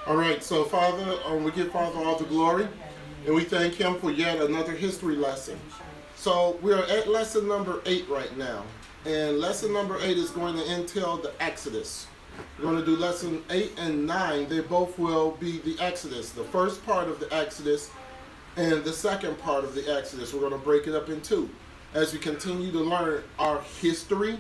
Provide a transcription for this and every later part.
All right, so Father, we give Father all the glory, and we thank him for yet another history lesson. So we are at lesson number 8 right now, and lesson number 8 is going to entail the Exodus. We're going to do lesson 8 and 9. They both will be the Exodus, the first part of the Exodus and the second part of the Exodus. We're going to break it up in two as we continue to learn our history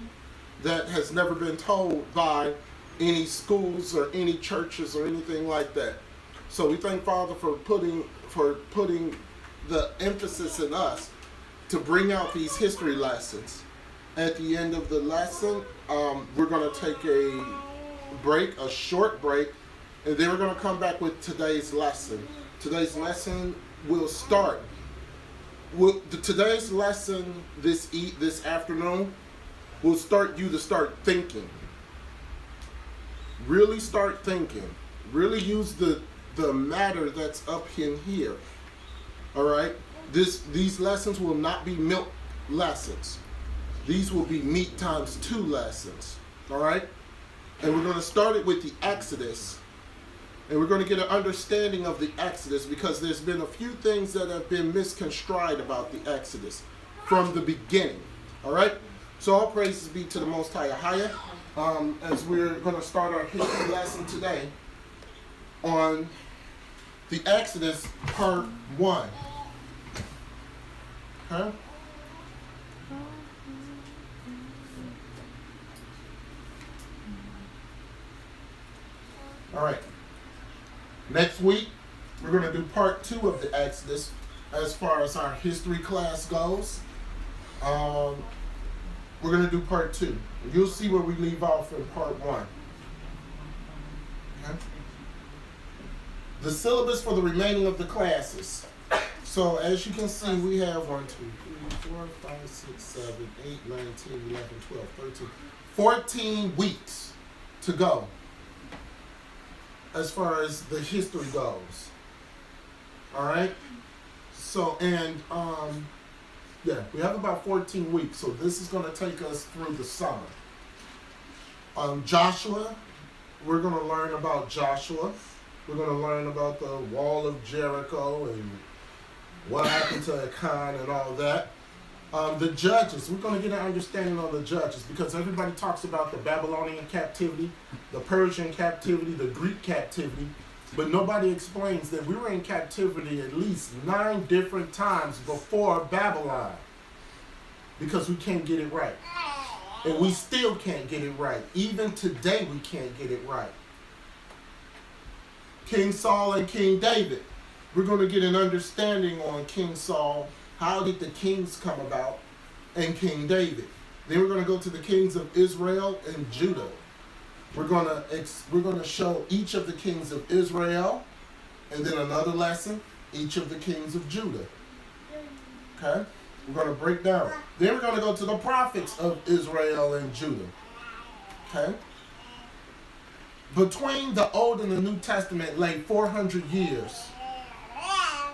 that has never been told by any schools or any churches or anything like that. So we thank Father for putting the emphasis in us to bring out these history lessons. At the end of the lesson, we're going to take a break, a short break, and then we're going to come back with today's lesson. Today's lesson will start with today's lesson this afternoon will start you to start thinking. Really start thinking. Really use the matter that's up in here. All right? These lessons will not be milk lessons. These will be meat times 2 lessons. All right? And we're going to start it with the Exodus. And we're going to get an understanding of the Exodus because there's been a few things that have been misconstrued about the Exodus from the beginning. All right? So all praises be to the Most High Higher. As we're going to start our history lesson today on the Exodus part 1. Okay? All right. Next week, we're going to do part 2 of the Exodus as far as our history class goes. We're going to do part 2. You'll see where we leave off in part 1. Okay? The syllabus for the remaining of the classes. So as you can see, we have 1, 2, 3, 4, 5, 6, 7, 8, 9, 10, 11, 12, 13, 14 weeks to go as far as the history goes. All right? So, and, yeah, we have about 14 weeks, so this is going to take us through the summer. Joshua, we're going to learn about Joshua. We're going to learn about the wall of Jericho and what happened to Achan and all that. The judges, we're going to get an understanding on the judges because everybody talks about the Babylonian captivity, the Persian captivity, the Greek captivity, but nobody explains that we were in captivity at least 9 different times before Babylon because we can't get it right. And we still can't get it right. Even today we can't get it right. King Saul and King David. We're going to get an understanding on King Saul. How did the kings come about? And King David. Then we're going to go to the kings of Israel and Judah. We're going to show each of the kings of Israel, and then another lesson, each of the kings of Judah. Okay? We're going to break down. Then we're going to go to the prophets of Israel and Judah. Okay? Between the Old and the New Testament lay 400 years.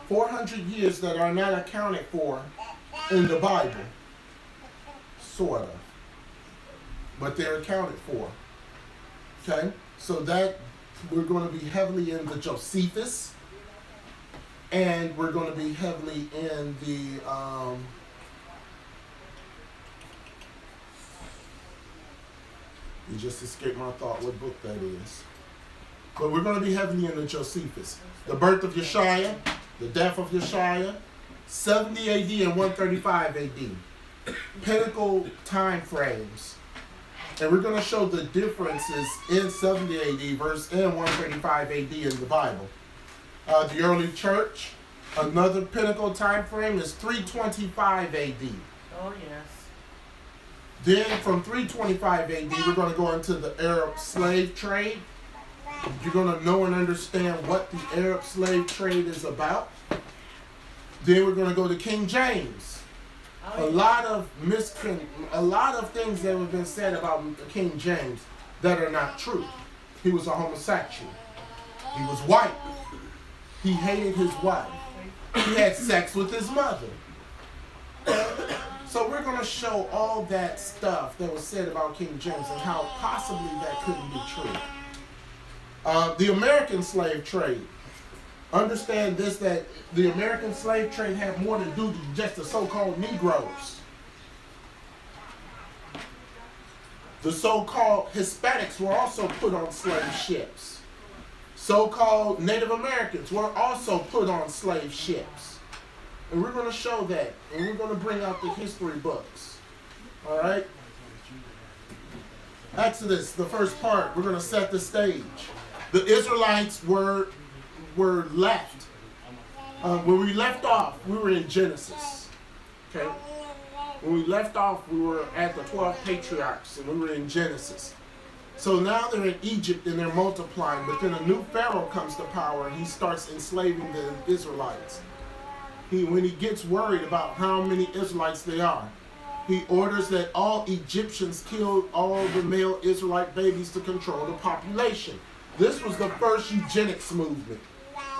400 years that are not accounted for in the Bible. Sort of. But they're accounted for. Okay? So that we're going to be heavily in the Josephus. And we're going to be heavily in the you just escaped my thought what book that is. But we're going to be heavily in the Josephus. The birth of Yeshua, the death of Yeshua, 70 AD and 135 AD. Pinnacle time frames. And we're going to show the differences in 70 AD verse and 135 AD in the Bible. The early church, another pinnacle time frame is 325 AD. Oh, yes. Then from 325 AD, we're going to go into the Arab slave trade. You're going to know and understand what the Arab slave trade is about. Then we're going to go to King James. A lot of things that have been said about King James that are not true. He was a homosexual. He was white. He hated his wife. He had sex with his mother. So we're going to show all that stuff that was said about King James and how possibly that couldn't be true. The American slave trade. Understand this, that the American slave trade had more to do with just the so-called Negroes. The so-called Hispanics were also put on slave ships. So-called Native Americans were also put on slave ships. And we're going to show that. And we're going to bring out the history books. All right? Exodus, the first part, we're going to set the stage. The Israelites were left. When we left off, we were in Genesis. Okay? When we left off, we were at the 12 patriarchs, and we were in Genesis. So now they're in Egypt and they're multiplying, but then a new Pharaoh comes to power and he starts enslaving the Israelites. When he gets worried about how many Israelites they are, he orders that all Egyptians kill all the male Israelite babies to control the population. This was the first eugenics movement.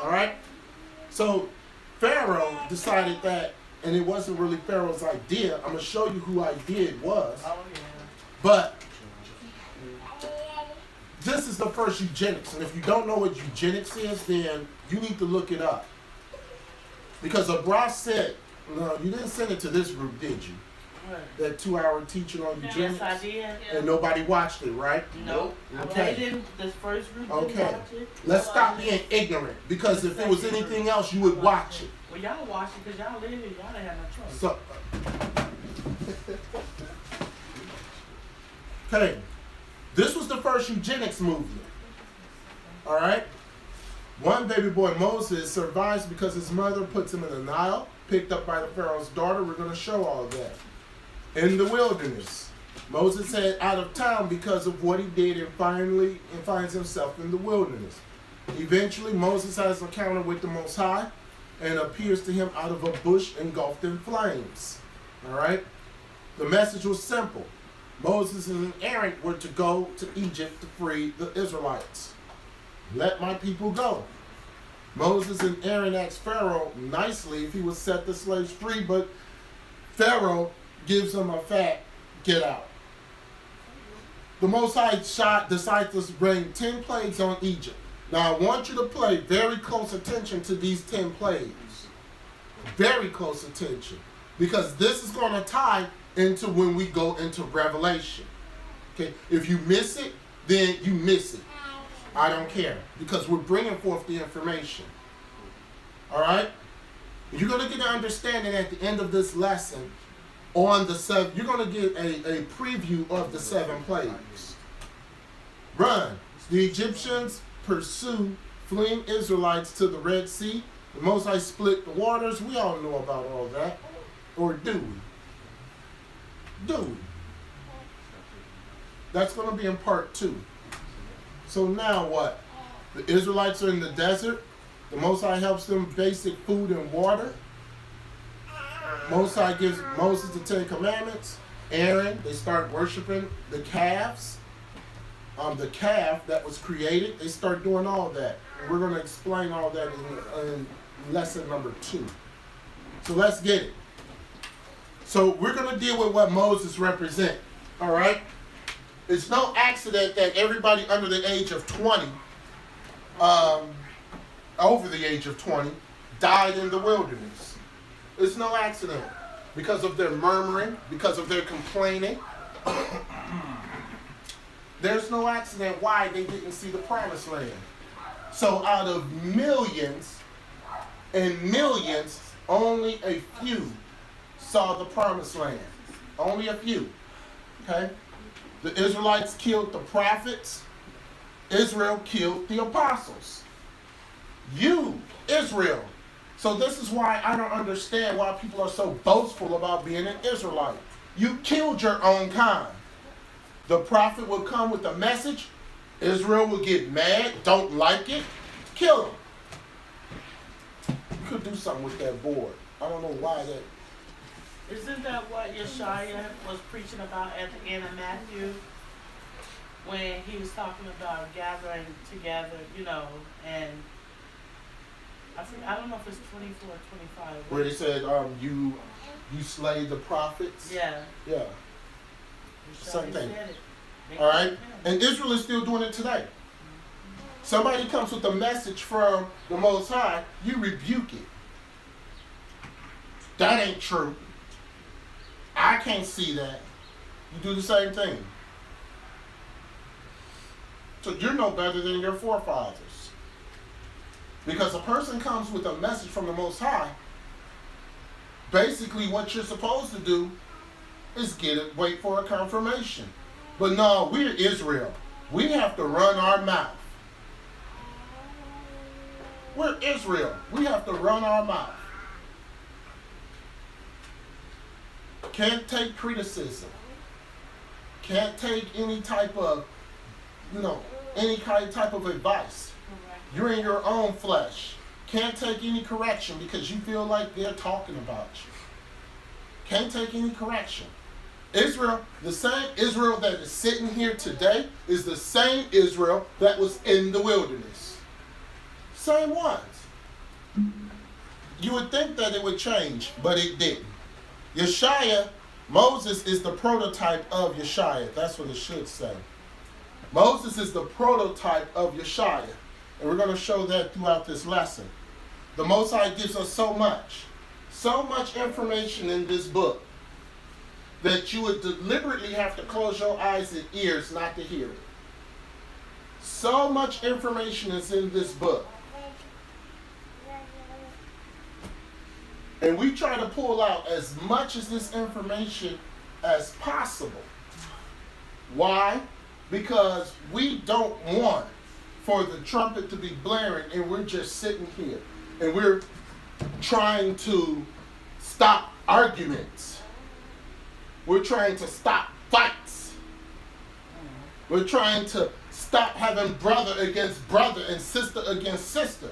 All right? So Pharaoh decided that, and it wasn't really Pharaoh's idea. I'm going to show you who idea it was. But this is the first eugenics. And if you don't know what eugenics is, then you need to look it up. Because Abra said, no, you didn't send it to this group, did you? That 2-hour teaching on eugenics? Yes, I did. And nobody watched it, right? Nope. Okay. They didn't, this first group didn't watch it. Let's stop being ignorant. Because if it was anything else, you would watch it. Well, y'all watch it because y'all live here. Y'all didn't have no choice. So, okay. This was the first eugenics movement. All right? One baby boy, Moses, survives because his mother puts him in the Nile, picked up by the Pharaoh's daughter. We're going to show all of that. In the wilderness, Moses head out of town because of what he did and finds himself in the wilderness. Eventually, Moses has an encounter with the Most High and appears to him out of a bush engulfed in flames. All right? The message was simple. Moses and Aaron were to go to Egypt to free the Israelites. Let my people go. Moses and Aaron asked Pharaoh nicely if he would set the slaves free, but Pharaoh gives them a fat get out. The Most High decides to bring 10 plagues on Egypt. Now I want you to pay very close attention to these 10 plagues. Very close attention. Because this is going to tie into when we go into Revelation. Okay, if you miss it, then you miss it. I don't care, because we're bringing forth the information. All right? You're going to get an understanding at the end of this lesson on the 7. You're going to get a preview of the 7 plagues. Run. The Egyptians pursue fleeing Israelites to the Red Sea. The Most High split the waters. We all know about all that. Or do we? Do we? That's going to be in part 2. So now what? The Israelites are in the desert. The Most High helps them basic food and water. Most High gives Moses the 10 Commandments. Aaron, they start worshiping the calves. The calf that was created, they start doing all that. And we're going to explain all that in lesson number 2. So let's get it. So we're going to deal with what Moses represents. All right? It's no accident that everybody under the age of 20, over the age of 20, died in the wilderness. It's no accident. Because of their murmuring, because of their complaining. There's no accident why they didn't see the promised land. So out of millions and millions, only a few saw the promised land. Only a few. Okay? The Israelites killed the prophets. Israel killed the apostles. You, Israel. So this is why I don't understand why people are so boastful about being an Israelite. You killed your own kind. The prophet will come with a message. Israel will get mad, don't like it, kill him. You could do something with that board. I don't know why that. Isn't that what Yeshaya was preaching about at the end of Matthew? When he was talking about gathering together, you know, and I don't know if it's 24 or 25. Where he said, you slay the prophets? Yeah. Yeah. Same thing. All right? And Israel is still doing it today. Somebody comes with a message from the Most High, you rebuke it. That ain't true. I can't see that. You do the same thing. So you're no better than your forefathers. Because a person comes with a message from the Most High, basically what you're supposed to do is wait for a confirmation. But no, we're Israel. We have to run our mouth. We're Israel. We have to run our mouth. Can't take criticism. Can't take any type of, any type of advice. You're in your own flesh. Can't take any correction because you feel like they're talking about you. Can't take any correction. Israel, the same Israel that is sitting here today is the same Israel that was in the wilderness. Same ones. You would think that it would change, but it didn't. Yeshaya, Moses is the prototype of Yeshaya. That's what it should say. Moses is the prototype of Yeshaya. And we're going to show that throughout this lesson. The Most High gives us so much information in this book that you would deliberately have to close your eyes and ears not to hear it. So much information is in this book. And we try to pull out as much of this information as possible. Why? Because we don't want for the trumpet to be blaring and we're just sitting here and we're trying to stop arguments. We're trying to stop fights. We're trying to stop having brother against brother and sister against sister.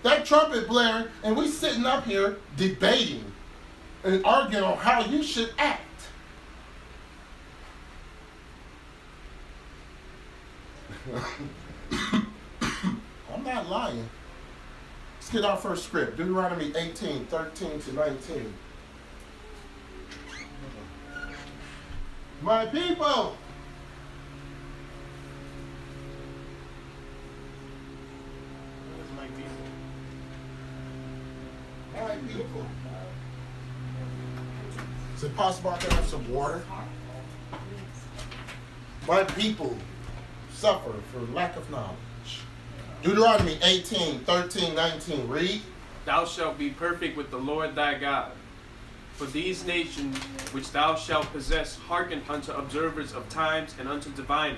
That trumpet blaring and we sitting up here debating and arguing on how you should act. I'm not lying. Let's get our first script. Deuteronomy 18, 13 to 19. My people. My people. My people. Is it possible I can have some water? My people suffer for lack of knowledge. Deuteronomy 18, 13, 19. Read. Thou shalt be perfect with the Lord thy God. For these nations which thou shalt possess hearken unto observers of times and unto diviners.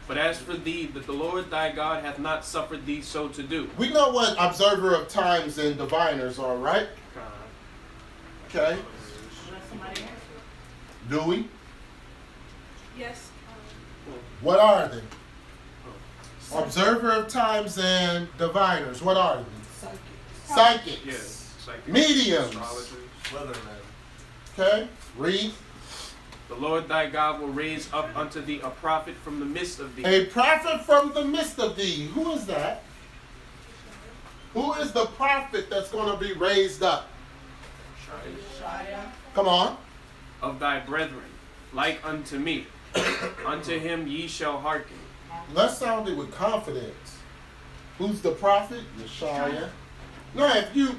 But as for thee, that the Lord thy God hath not suffered thee so to do. We know what observer of times and diviners are, right? Okay. Do we? Yes. What are they? Observer of times and diviners. What are they? Psychics. Yes. Psychic. Mediums. Astrologers. Weathermen. Okay. Read. The Lord thy God will raise up unto thee a prophet from the midst of thee. A prophet from the midst of thee. Who is that? Who is the prophet that's going to be raised up? Come on. Of thy brethren, like unto me. Unto him ye shall hearken. Let's sound it with confidence. Who's the prophet? Yeshaya. No, if you...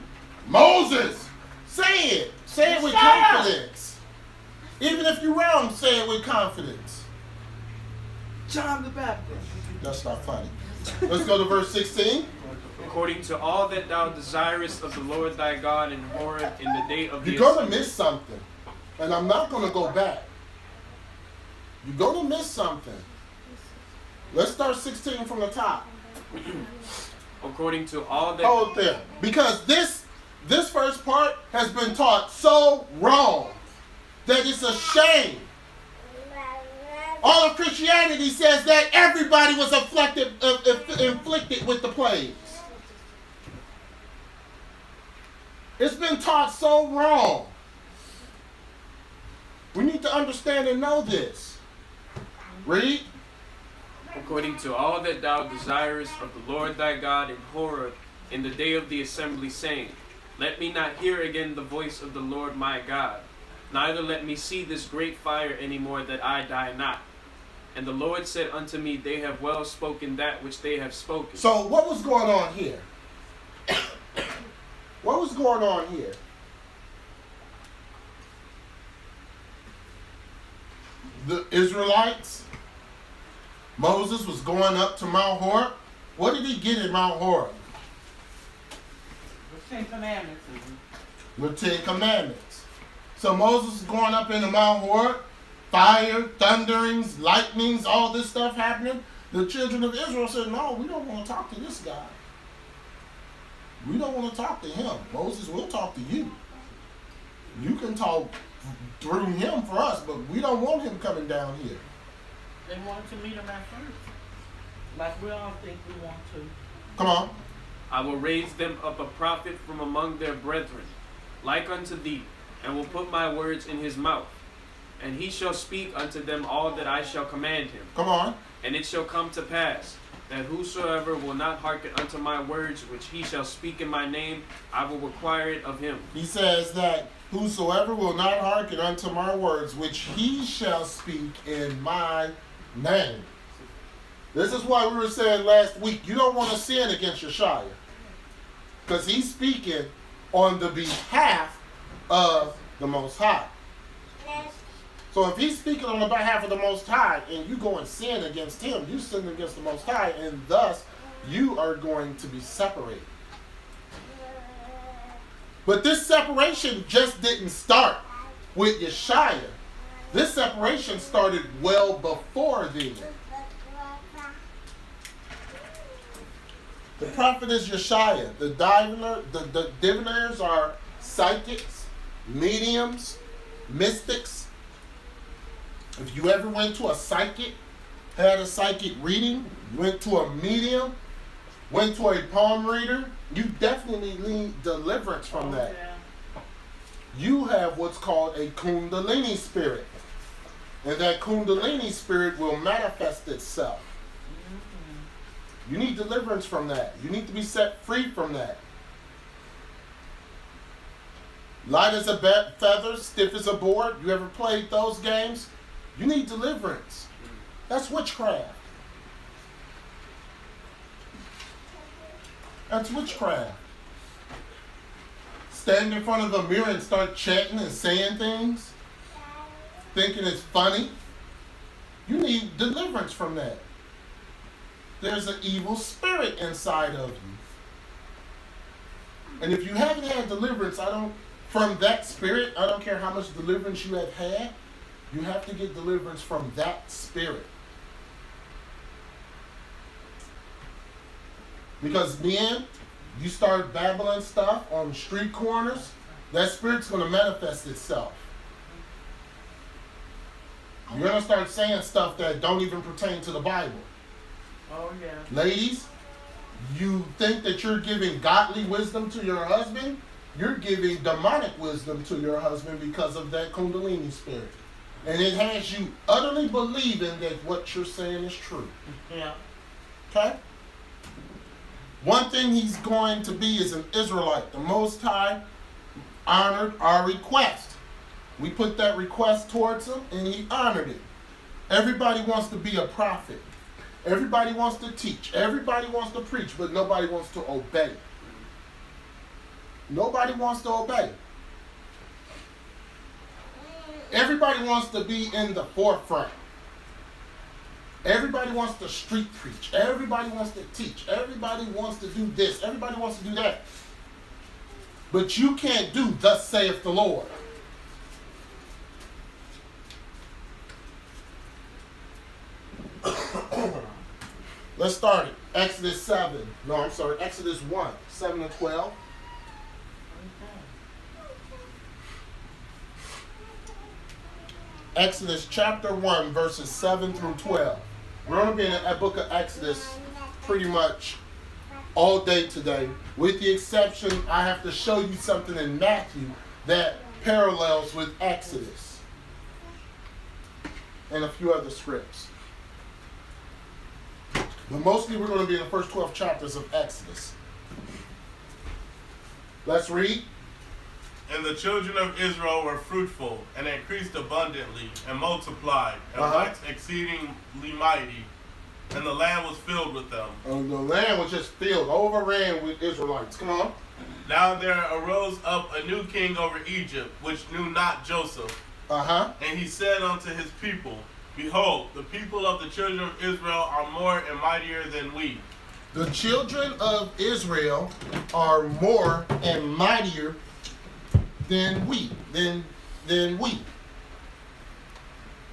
Moses! Say it. Say it with confidence. Even if you're wrong, say it with confidence. John the Baptist. That's not funny. Let's go to verse 16. According to all that thou desirest of the Lord thy God in Horeb in the day of the You're going to miss something. And I'm not going to go back. You're going to miss something. Let's start 16 from the top. According to all that... Hold there. Because this first part has been taught so wrong that it's a shame. All of Christianity says that everybody was inflicted with the plagues. It's been taught so wrong. We need to understand and know this. Read. According to all that thou desirest of the Lord thy God in Horeb in the day of the assembly, saying, Let me not hear again the voice of the Lord my God, neither let me see this great fire any more, that I die not. And the Lord said unto me, They have well spoken that which they have spoken. So what was going on here? What was going on here? The Israelites, Moses was going up to Mount Horeb. What did he get at Mount Horeb? The Ten Commandments. The Ten Commandments. So Moses is going up into Mount Horeb. Fire, thunderings, lightnings, all this stuff happening. The children of Israel said, no, we don't want to talk to this guy. We don't want to talk to him. Moses will talk to you. You can talk through him for us, but we don't want him coming down here. They wanted to meet him at first. Like we all think we want to. Come on. I will raise them up a prophet from among their brethren, like unto thee, and will put my words in his mouth. And he shall speak unto them all that I shall command him. Come on. And it shall come to pass, that whosoever will not hearken unto my words, which he shall speak in my name, I will require it of him. He says that whosoever will not hearken unto my words, which he shall speak in my name. This is why we were saying last week, you don't want to sin against Yeshua. Because he's speaking on the behalf of the Most High. So if he's speaking on the behalf of the Most High and you go and sin against him, you sin against the Most High, and thus you are going to be separated. But this separation just didn't start with Yeshua. This separation started well before then. The prophet is Yeshua. The diviners are psychics, mediums, mystics. If you ever went to a psychic, had a psychic reading, went to a medium, went to a palm reader, you definitely need deliverance from that. Yeah. You have what's called a Kundalini spirit. And that Kundalini spirit will manifest itself. You need deliverance from that. You need to be set free from that. Light as a feather, stiff as a board. You ever played those games? You need deliverance. That's witchcraft. That's witchcraft. Stand in front of a mirror and start chanting and saying things, thinking it's funny. You need deliverance from that. There's an evil spirit inside of you. And if you haven't had deliverance, from that spirit, I don't care how much deliverance you have had, you have to get deliverance from that spirit. Because then, you start babbling stuff on street corners, that spirit's going to manifest itself. You're going to start saying stuff that don't even pertain to the Bible. Oh, yeah. Ladies, you think that you're giving godly wisdom to your husband? You're giving demonic wisdom to your husband because of that Kundalini spirit. And it has you utterly believing that what you're saying is true. Yeah. Okay? One thing he's going to be is an Israelite. The Most High honored our request. We put that request towards him, and he honored it. Everybody wants to be a prophet. Everybody wants to teach. Everybody wants to preach, but nobody wants to obey. Nobody wants to obey. Everybody wants to be in the forefront. Everybody wants to street preach. Everybody wants to teach. Everybody wants to do this. Everybody wants to do that. But you can't do thus saith the Lord. Let's start it. Exodus 1, 7 and 12. Exodus chapter 1, verses 7 through 12. We're going to be in that book of Exodus pretty much all day today. With the exception, I have to show you something in Matthew that parallels with Exodus. And a few other scripts. But mostly we're going to be in the first 12 chapters of Exodus. Let's read. And the children of Israel were fruitful, and increased abundantly, and multiplied, and waxed exceedingly mighty, and the land was filled with them. And the land was just filled, overran with Israelites. Come on. Now there arose up a new king over Egypt, which knew not Joseph. And he said unto his people, Behold, the people of the children of Israel are more and mightier than we. The children of Israel are more and mightier than we. Than we.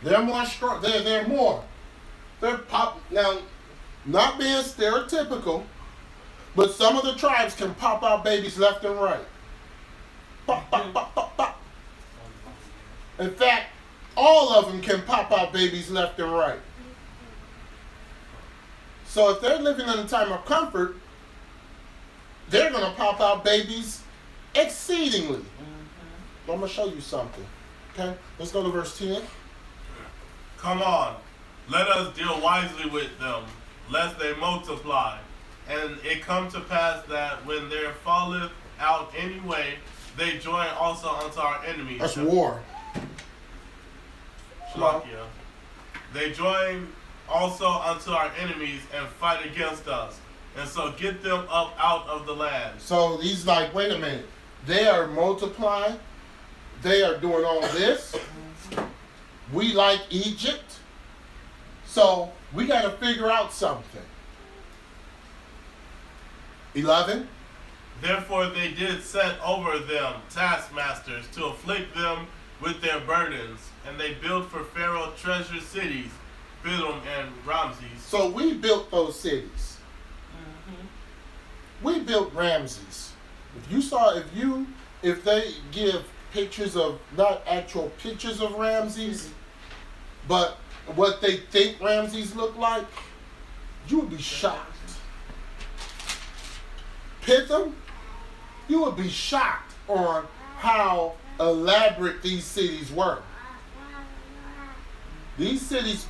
They're more strong. They're more. They're now, not being stereotypical, but some of the tribes can pop out babies left and right. Pop, pop, pop, pop, pop. In fact, all of them can pop out babies left and right. So if they're living in a time of comfort, they're going to pop out babies exceedingly. I'm going to show you something. Okay? Let's go to verse 10. Come on, let us deal wisely with them, lest they multiply. And it come to pass that when there falleth out any way, they join also unto our enemies. That's war. Shalakia. They join also unto our enemies and fight against us. And so get them up out of the land. So he's like, wait a minute. They are multiplying. They are doing all this. We like Egypt. So we got to figure out something. 11. Therefore they did set over them taskmasters to afflict them with their burdens. And they built for Pharaoh treasure cities, Bidom and Ramses. So we built those cities. We built Ramses. If they give pictures of, not actual pictures of Ramses, but what they think Ramses look like, you would be shocked. Pithom, you would be shocked on how elaborate these cities were. These cities,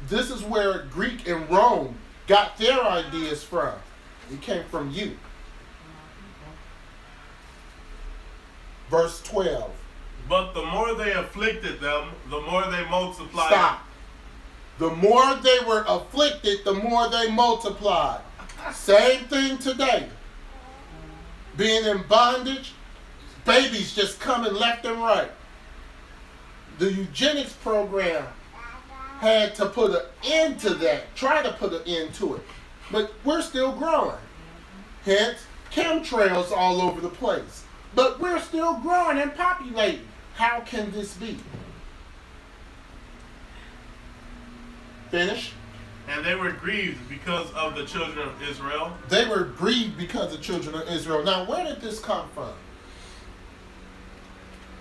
this is where Greek and Rome got their ideas from. It came from you. Verse 12. But the more they afflicted them, the more they multiplied. Stop. The more they were afflicted, the more they multiplied. Same thing today. Being in bondage, babies just coming left and right. The eugenics program had to put an end to that, try to put an end to it. But we're still growing. Hence, chemtrails all over the place. But we're still growing and populating. How can this be? Finish. And they were grieved because of the children of Israel. They were grieved because of the children of Israel. Now, where did this come from?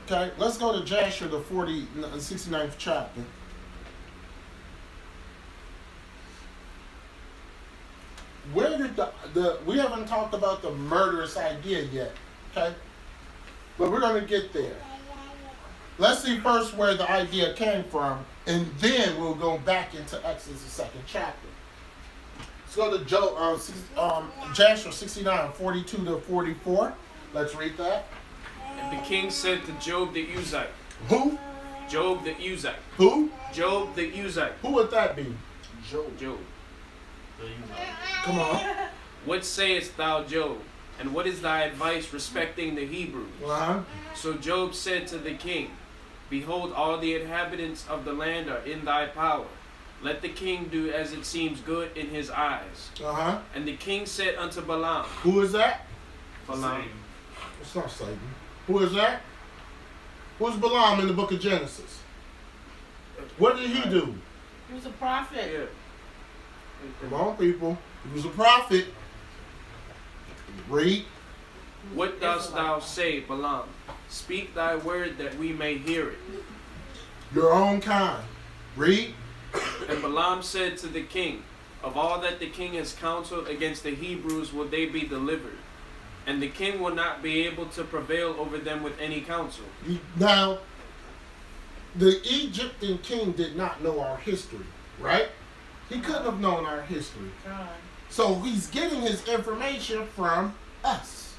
Okay, let's go to Jasher, the 69th chapter. Where did we haven't talked about the murderous idea yet, okay? But we're going to get there. Let's see first where the idea came from, and then we'll go back into Exodus, the 2nd chapter. Let's go to Jasher 69, 42 to 44. Let's read that. And the king said to Job the Uzite. Who? Job the Uzite. Who? Job the Uzite. Who would that be? Job. Come on. What sayest thou, Job? And what is thy advice respecting the Hebrews? So Job said to the king, Behold, all the inhabitants of the land are in thy power. Let the king do as it seems good in his eyes. And the king said unto Balaam. Who is that? Balaam. It's not Satan. Who is that? Who's Balaam in the book of Genesis? What did he do? He was a prophet. Yeah. Come on, people. He was a prophet. Read. What dost thou say, Balaam? Speak thy word that we may hear it. Your own kind. Read. And Balaam said to the king, Of all that the king has counseled against the Hebrews will they be delivered. And the king will not be able to prevail over them with any counsel. Now, the Egyptian king did not know our history, right? He couldn't have known our history. So he's getting his information from us.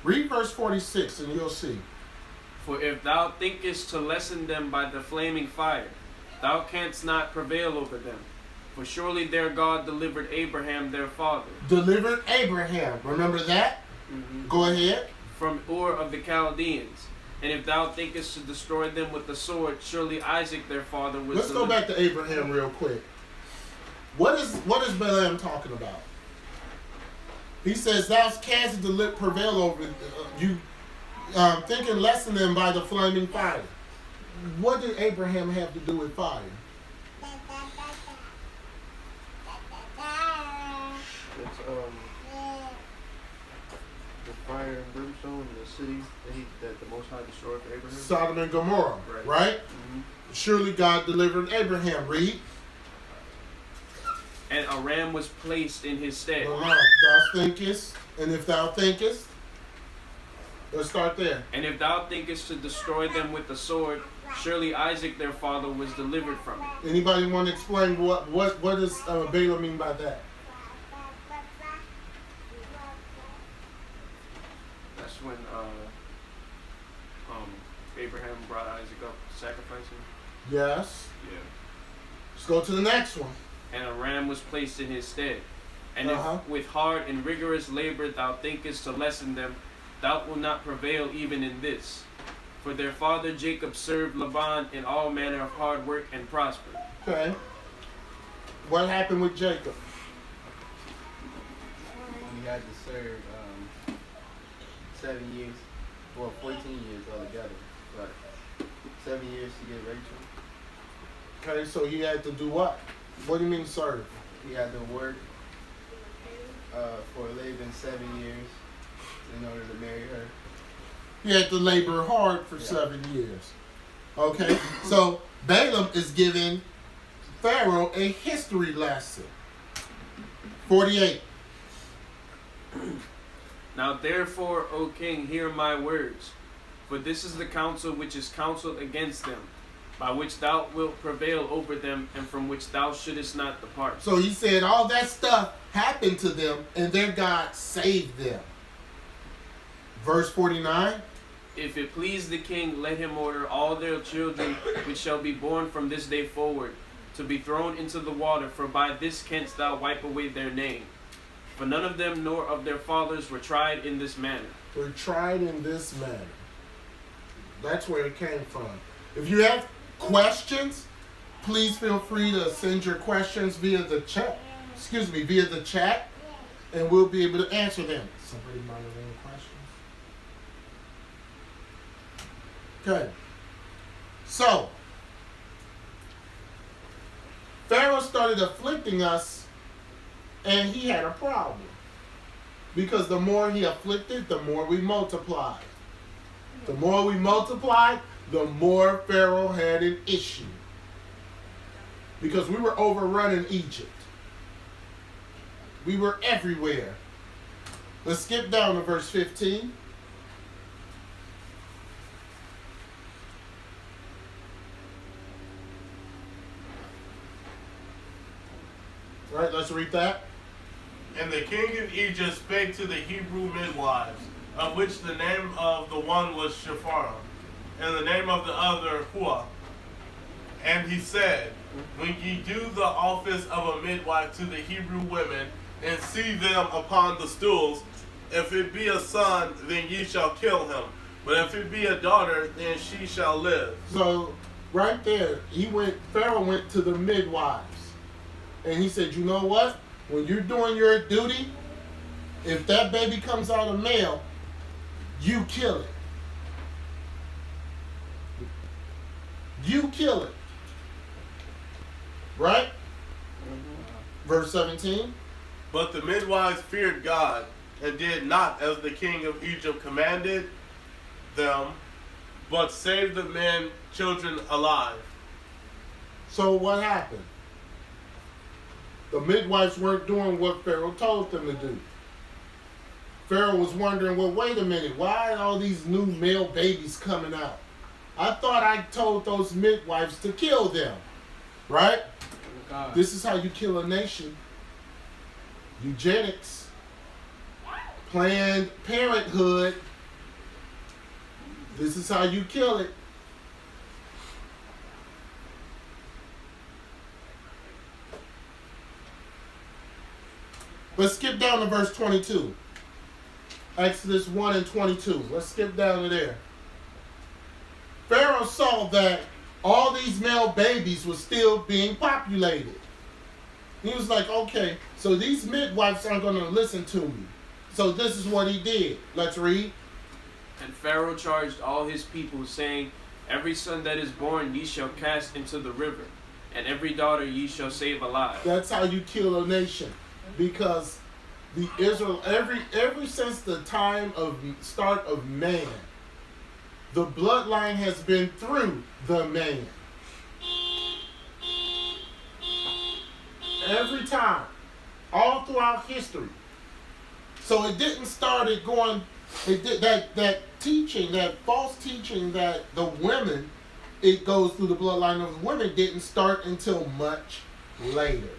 Read verse 46 and you'll see. For if thou thinkest to lessen them by the flaming fire, thou canst not prevail over them. For surely their God delivered Abraham their father. Delivered Abraham. Remember that? Go ahead. From Ur of the Chaldeans. And if thou thinkest to destroy them with the sword, surely Isaac their father was Let's go back to Abraham real quick. What is Balaam talking about? He says, thou canst prevail over you, thinking less than them by the flaming fire. What did Abraham have to do with fire? It's the fire and brimstone in the city that the Most High destroyed for Abraham. Sodom and Gomorrah, right? Surely God delivered Abraham. Read. And a ram was placed in his stead. Thou thinkest, and if thou thinkest, let's start there. And if thou thinkest to destroy them with the sword, surely Isaac their father was delivered from it. Anybody want to explain what does Balaam mean by that? That's when Abraham brought Isaac up to sacrifice him. Yes. Yeah. Let's go to the next one. And a ram was placed in his stead. And Uh-huh. if with hard and rigorous labor thou thinkest to lessen them, thou wilt not prevail even in this. For their father Jacob served Laban in all manner of hard work and prospered. Okay. What happened with Jacob? He had to serve 7 years, well, 14 years altogether. But 7 years to get Rachel. Okay, so he had to do what? What do you mean serve? He had to work for Laban 7 years in order to marry her. He had to labor hard for 7 years. Okay, so Balaam is giving Pharaoh a history lesson. 48. Now therefore, O king, hear my words. For this is the counsel which is counseled against them, by which thou wilt prevail over them, and from which thou shouldest not depart. So he said all that stuff happened to them, and their God saved them. Verse 49. If it please the king, let him order all their children which shall be born from this day forward to be thrown into the water, for by this canst thou wipe away their name. For none of them nor of their fathers were tried in this manner. Were tried in this manner. That's where it came from. If you have questions, please feel free to send your questions via the chat. Via the chat, and we'll be able to answer them. Somebody might have any questions. Okay. So, Pharaoh started afflicting us, and he had a problem. Because the more he afflicted, the more we multiplied. The more we multiplied, the more Pharaoh had an issue. Because we were overrunning Egypt. We were everywhere. Let's skip down to verse 15. Right, let's read that. And the king of Egypt spake to the Hebrew midwives, of which the name of the one was Shapharah, and the name of the other Hua. And he said, when ye do the office of a midwife to the Hebrew women, and see them upon the stools, if it be a son, then ye shall kill him. But if it be a daughter, then she shall live. So, right there, Pharaoh went to the midwives. And he said, you know what? When you're doing your duty, if that baby comes out a male, you kill it. You kill it. Right? Verse 17. But the midwives feared God, and did not as the king of Egypt commanded them, but saved the men, children alive. So what happened? The midwives weren't doing what Pharaoh told them to do. Pharaoh was wondering, well, wait a minute, why are all these new male babies coming out? I thought I told those midwives to kill them, right? God. This is how you kill a nation. Eugenics, Planned Parenthood, This is how you kill it. Let's skip down to verse 22. Exodus 1 and 22. Let's skip down to there. Pharaoh saw that all these male babies were still being populated. He was like, okay, so these midwives aren't going to listen to me. So this is what he did. Let's read. And Pharaoh charged all his people, saying, Every son that is born ye shall cast into the river, and every daughter ye shall save alive. That's how you kill a nation. Because the Israel, ever since the time of start of man, the bloodline has been through the man. Every time. All throughout history. So it didn't start it going, it did that teaching, that false teaching that the women, it goes through the bloodline of the women, didn't start until much later.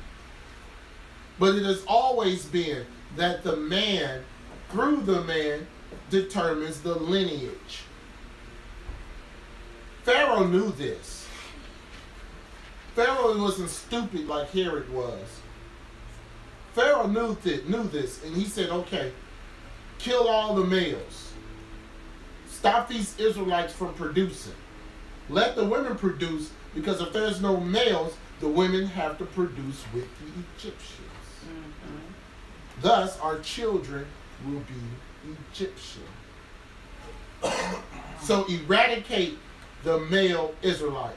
But it has always been that the man, through the man, determines the lineage. Pharaoh knew this. Pharaoh wasn't stupid like Herod was. Pharaoh knew this, and he said, okay, kill all the males. Stop these Israelites from producing. Let the women produce, because if there's no males, the women have to produce with the Egyptians. Mm-hmm. Thus, our children will be Egyptian. So eradicate the male Israelite.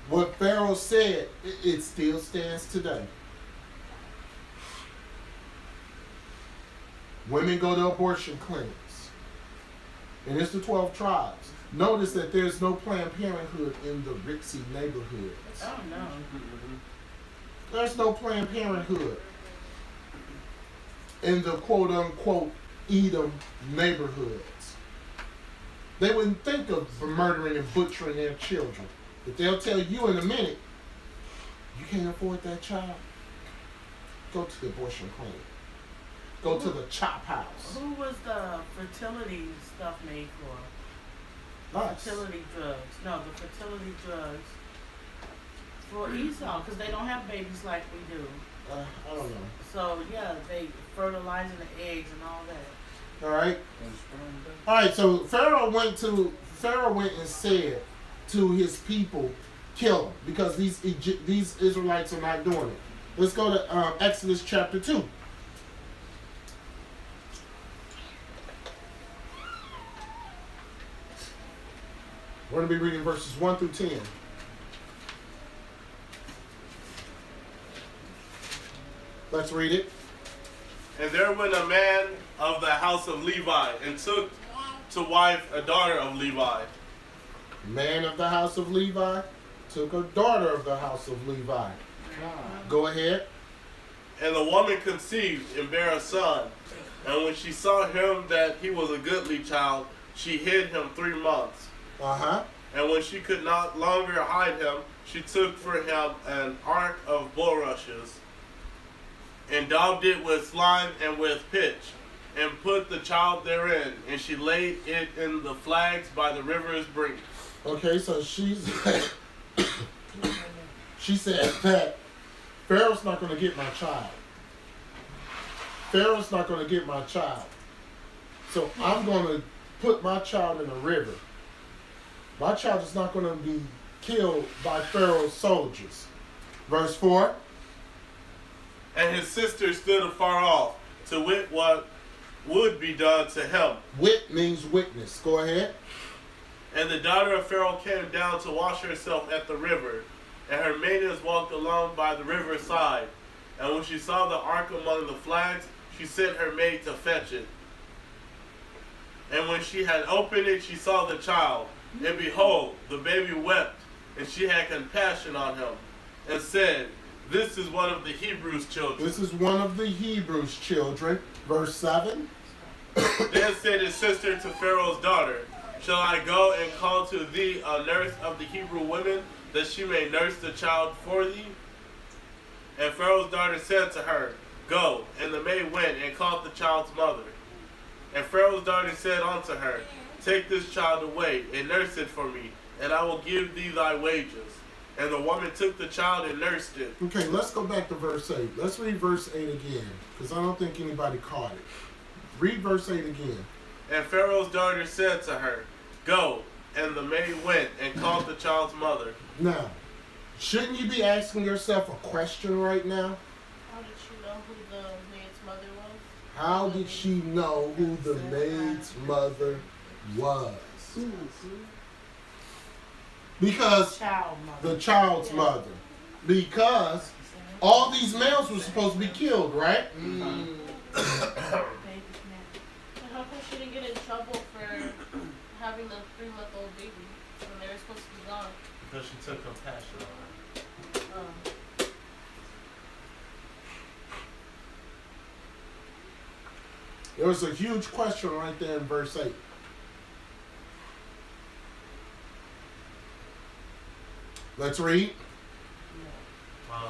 What Pharaoh said, it still stands today. Women go to abortion clinics. And it's the 12 tribes. Notice that there's no Planned Parenthood in the ritzy neighborhoods. Oh, no. There's no Planned Parenthood in the quote-unquote Edom neighborhoods. They wouldn't think of murdering and butchering their children. But they'll tell you in a minute, you can't afford that child. Go to the abortion clinic. Go to the chop house. Who was the fertility stuff made for? Us. Fertility drugs. No, the fertility drugs for Esau, because they don't have babies like we do. I don't know. So, yeah, they fertilizing the eggs and all that. All right. All right. So Pharaoh went and said to his people, kill them, because these Israelites are not doing it. Let's go to Exodus chapter 2. We're going to be reading verses 1 through 10. Let's read it. And there went a man of the house of Levi, and took to wife a daughter of Levi. Man of the house of Levi took a daughter of the house of Levi. Go ahead. And the woman conceived and bare a son. And when she saw him that he was a goodly child, she hid him 3 months. And when she could not longer hide him, she took for him an ark of bulrushes, and daubed it with slime and with pitch, and put the child therein, and she laid it in the flags by the river's brink. Okay, so she said that Pharaoh's not going to get my child. Pharaoh's not going to get my child. So I'm going to put my child in a river. My child is not going to be killed by Pharaoh's soldiers. Verse 4. And his sister stood afar off, to wit what would be done to him. Wit means witness. Go ahead. And the daughter of Pharaoh came down to wash herself at the river, and her maidens walked along by the river side. And when she saw the ark among the flags, she sent her maid to fetch it. And when she had opened it, she saw the child. And behold, the baby wept, and she had compassion on him, and said, This is one of the Hebrews' children. This is one of the Hebrews' children. Verse 7. Then said his sister to Pharaoh's daughter, Shall I go and call to thee a nurse of the Hebrew women, that she may nurse the child for thee? And Pharaoh's daughter said to her, Go. And the maid went and called the child's mother. And Pharaoh's daughter said unto her, Take this child away, and nurse it for me, and I will give thee thy wages. And the woman took the child and nursed it. Okay, let's go back to verse 8. Let's read verse 8 again, because I don't think anybody caught it. Read verse 8 again. And Pharaoh's daughter said to her, Go. And the maid went and called the child's mother. Now, shouldn't you be asking yourself a question right now? How did she know who the maid's mother was? How did she know who the maid's mother was? Because Child mother. the child's mother. Because all these males were supposed to be killed, right? Baby's mother. And how come she didn't get in trouble for having the 3-month-old baby when they were supposed to be gone? Because she took compassion on her. There was a huge question right there in verse 8. Let's read.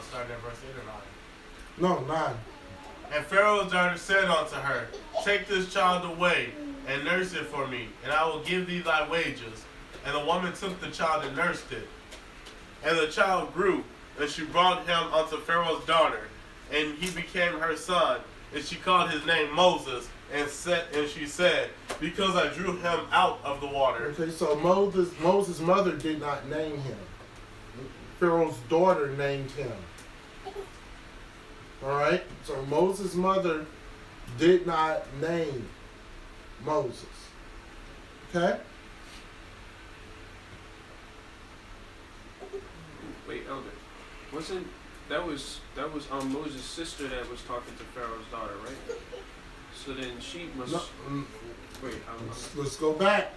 Start at verse 8 or 9. No, 9. And Pharaoh's daughter said unto her, Take this child away, and nurse it for me, and I will give thee thy wages. And the woman took the child and nursed it. And the child grew, and she brought him unto Pharaoh's daughter, and he became her son. And she called his name Moses, and she said, Because I drew him out of the water. Okay, so Moses' mother did not name him. Pharaoh's daughter named him. Alright? So Moses' mother did not name Moses. Okay? Wait, Elder. Wasn't that was Moses' sister that was talking to Pharaoh's daughter, right? So then she must No, wait. let's go back.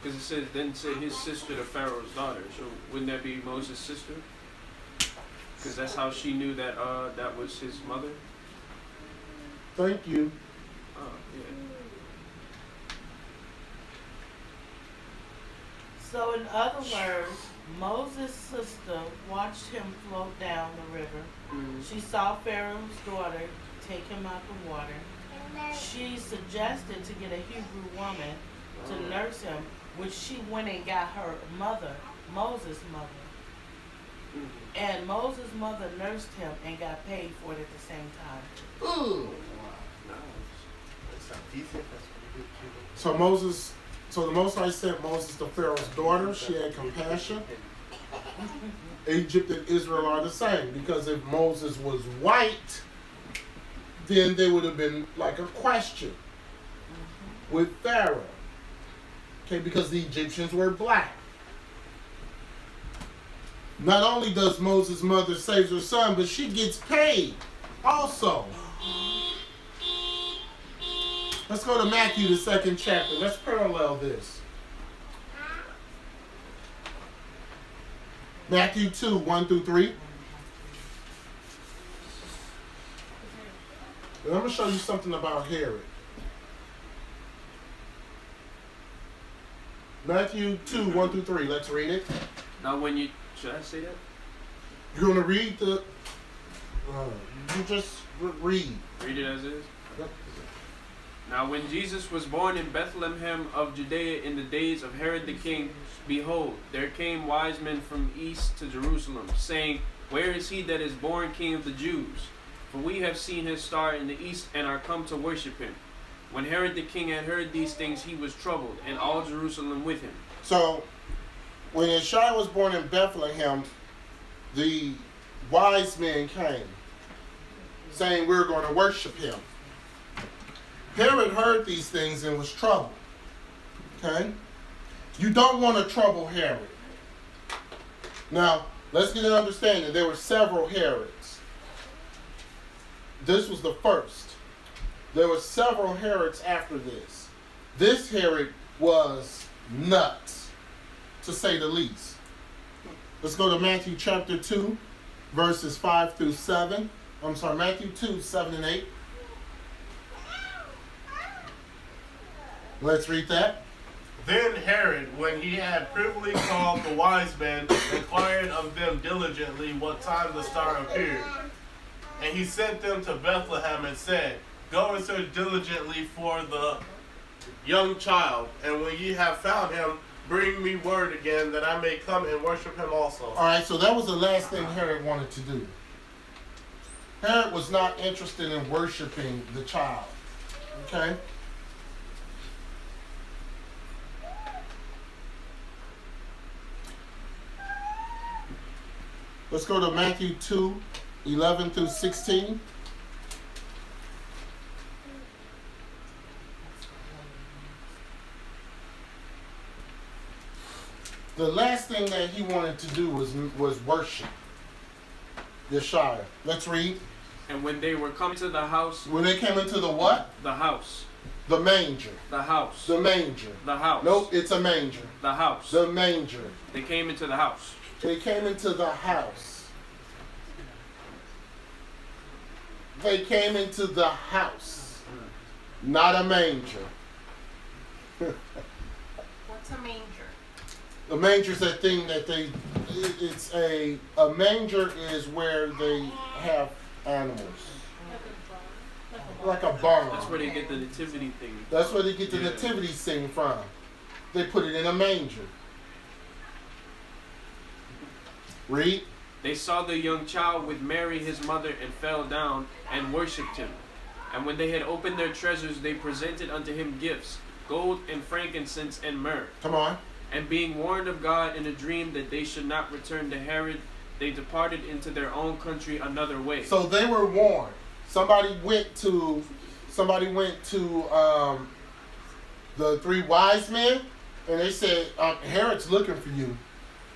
Because it says then said his sister to Pharaoh's daughter. So wouldn't that be Moses' sister? Because that's how she knew that that was his mother. Thank you. Oh yeah. So in other words, Moses' sister watched him float down the river. Mm-hmm. She saw Pharaoh's daughter take him out the water. She suggested to get a Hebrew woman to nurse him, which she went and got her mother, Moses' mother. Mm-hmm. And Moses' mother nursed him and got paid for it at the same time. Ooh. Nice. So the Most High sent Moses to Pharaoh's daughter. She had compassion. Egypt and Israel are the same, because if Moses was white, then there would have been like a question with Pharaoh. Okay, because the Egyptians were black. Not only does Moses' mother save her son, but she gets paid also. Let's go to Matthew, the 2nd chapter. Let's parallel this. Matthew 2, 1 through 3. And I'm going to show you something about Herod. Matthew 2, 1 through 3. Let's read it. Now when you should I say that? You're going to read the... you just read. Read it as is. Yep. Now when Jesus was born in Bethlehem of Judea in the days of Herod the king, behold, there came wise men from east to Jerusalem, saying, Where is he that is born King of the Jews? For we have seen his star in the east and are come to worship him. When Herod the king had heard these things, he was troubled, and all Jerusalem with him. So, when Yeshua was born in Bethlehem, the wise men came, saying, We're going to worship him. Herod heard these things and was troubled. Okay? You don't want to trouble Herod. Now, let's get an understanding. There were several Herods. This was the first. There were several Herods after this. This Herod was nuts, to say the least. Let's go to Matthew chapter 2, verses 5 through 7. I'm sorry, Matthew 2, 7 and 8. Let's read that. Then Herod, when he had privily called the wise men, inquired of them diligently what time the star appeared. And he sent them to Bethlehem and said, Go and search diligently for young child, and when ye have found him, bring me word again that I may come and worship him also. All right, so that was the last thing Herod wanted to do. Herod was not interested in worshiping the child. Okay? Let's go to Matthew 2:11 through 16. The last thing that he wanted to do was worship Yeshua. Let's read. And when they were come to the house, When they came into the what? the house, The manger. the house, The manger. the house, Nope, it's a manger. the house. The manger. They came into the house. They came into the house. They came into the house. Not a manger. What's a manger? A manger is that thing that it's a manger is where they have animals. Like a barn. That's where they get the nativity thing. That's where they get the Yeah. nativity scene from. They put it in a manger. Read. They saw the young child with Mary his mother and fell down and worshipped him. And when they had opened their treasures, they presented unto him gifts, gold and frankincense and myrrh. Come on. And being warned of God in a dream that they should not return to Herod, they departed into their own country another way. So they were warned. Somebody went to the three wise men, and they said, Herod's looking for you.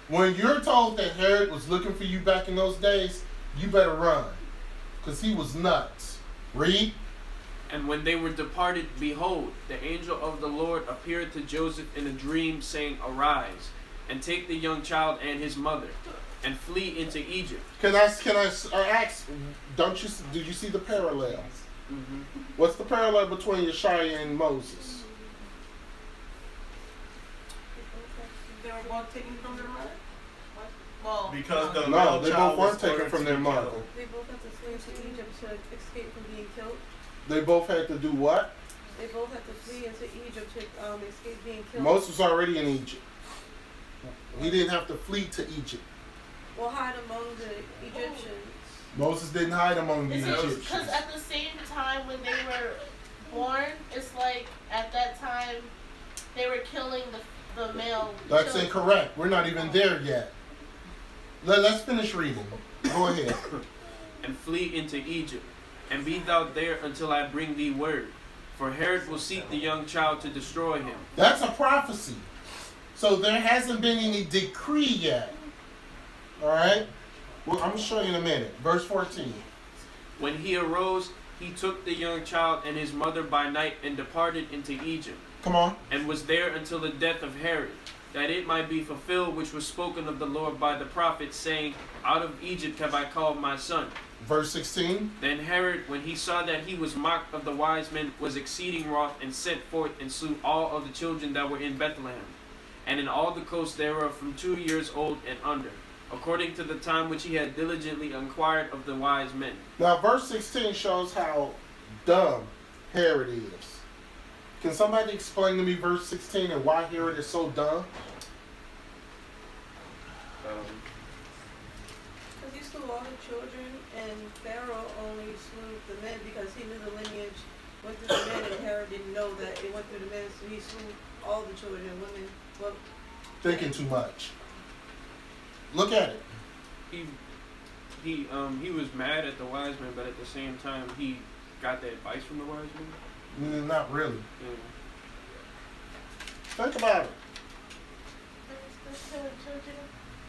When you're told that Herod was looking for you back in those days, you better run, because he was nuts. Read. And when they were departed, behold, the angel of the Lord appeared to Joseph in a dream, saying, Arise, and take the young child and his mother, and flee into Egypt. Can I ask? Did you see the parallels? Mm-hmm. What's the parallel between Yeshua and Moses? They were both taken from their mother? Well, Because the No, male they child both weren't was taken ordered from to their be mother. killed. They both had to flee into Egypt to escape from being killed. They both had to do what? They both had to flee into Egypt to escape being killed. Moses was already in Egypt. He didn't have to flee to Egypt. Or hide among the Egyptians. Moses didn't hide among the Because Egyptians. at the same time when they were born, it's like at that time they were killing the male. That's children. incorrect. We're not even there yet. Let's finish reading. Go ahead. And flee into Egypt, and be thou there until I bring thee word. For Herod will seek the young child to destroy him. That's a prophecy. So there hasn't been any decree yet. All right? Well, I'm going to show you in a minute. Verse 14. When he arose, he took the young child and his mother by night and departed into Egypt, Come on. and was there until the death of Herod, that it might be fulfilled which was spoken of the Lord by the prophet, saying, Out of Egypt have I called my son. Verse 16. Then Herod, when he saw that he was mocked of the wise men, was exceeding wroth, and sent forth and slew all of the children that were in Bethlehem, and in all the coasts thereof from 2 years old and under, according to the time which he had diligently inquired of the wise men. Now, verse 16 shows how dumb Herod is. Can somebody explain to me verse 16 and why Herod is so dumb? Because he slew all the children, and Pharaoh only slew the men because he knew the lineage went through the men, and Herod didn't know that it went through the men, so he slew all the children and women. Well, Thinking too much. Look at it. He was mad at the wise men, but at the same time he got the advice from the wise men. Not really. Yeah. Think about it.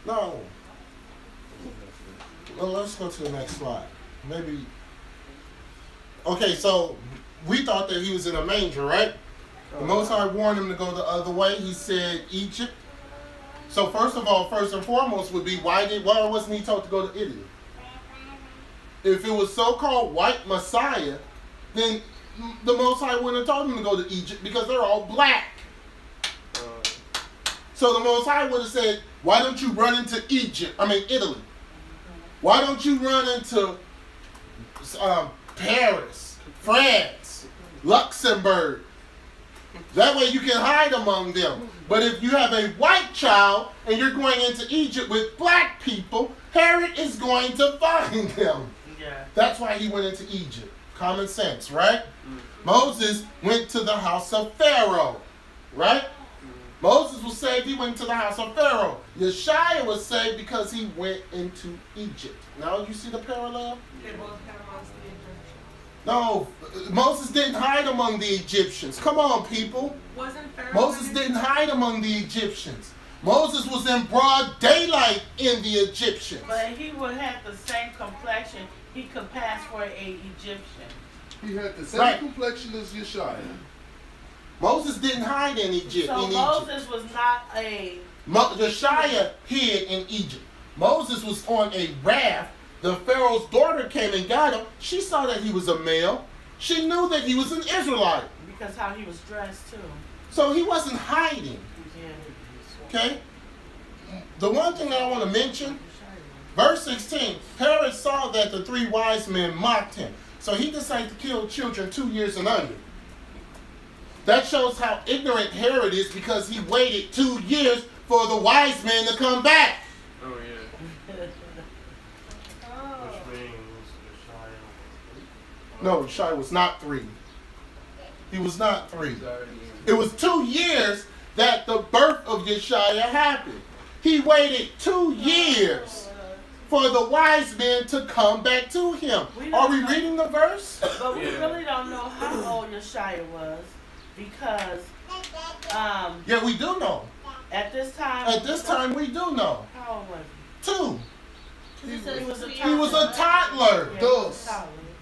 No. Well, let's go to the next slide. Maybe. Okay, so we thought that he was in a manger, right? The Most High warned him to go the other way. He said Egypt. So first and foremost would be why wasn't he told to go to Italy? If it was so-called white Messiah, then the Most High wouldn't have told him to go to Egypt because they're all black. So the Most High would have said, why don't you run into Italy? Why don't you run into Paris, France, Luxembourg? That way you can hide among them. But if you have a white child and you're going into Egypt with black people, Herod is going to find them. Yeah. That's why he went into Egypt. Common sense, right? Moses went to the house of Pharaoh, right? Moses was saved, he went to the house of Pharaoh. Yeshua was saved because he went into Egypt. Now you see the parallel? They both had amongst the Egyptians. No, Moses didn't hide among the Egyptians. Come on, people. Wasn't Pharaoh? Moses didn't hide among the Egyptians. Moses was in broad daylight in the Egyptians. But he would have the same complexion. He could pass for an Egyptian. He had the same Right. complexion as Yeshua. Moses didn't hide in Egypt. So Moses was not a... Yeshua hid in Egypt. Moses was on a raft. The Pharaoh's daughter came and got him. She saw that he was a male. She knew that he was an Israelite. Because how he was dressed too. So he wasn't hiding. Yeah. Okay? The one thing that I want to mention, verse 16, Herod saw that the 3 wise men mocked him. So he decided to kill children 2 years and under. That shows how ignorant Herod is because he waited 2 years for the wise men to come back. Oh, yeah. Which means No, Shai was not 3. He was not 3. He's already in. It was 2 years that the birth of Yeshua happened. He waited 2 years for the wise men to come back to him. Are we reading the verse? But we Yeah. really don't know how old Yeshua was because Yeah, we do know. at this time... At this time, we do know. How old was 2. He said he was a He was a toddler. he? Dos.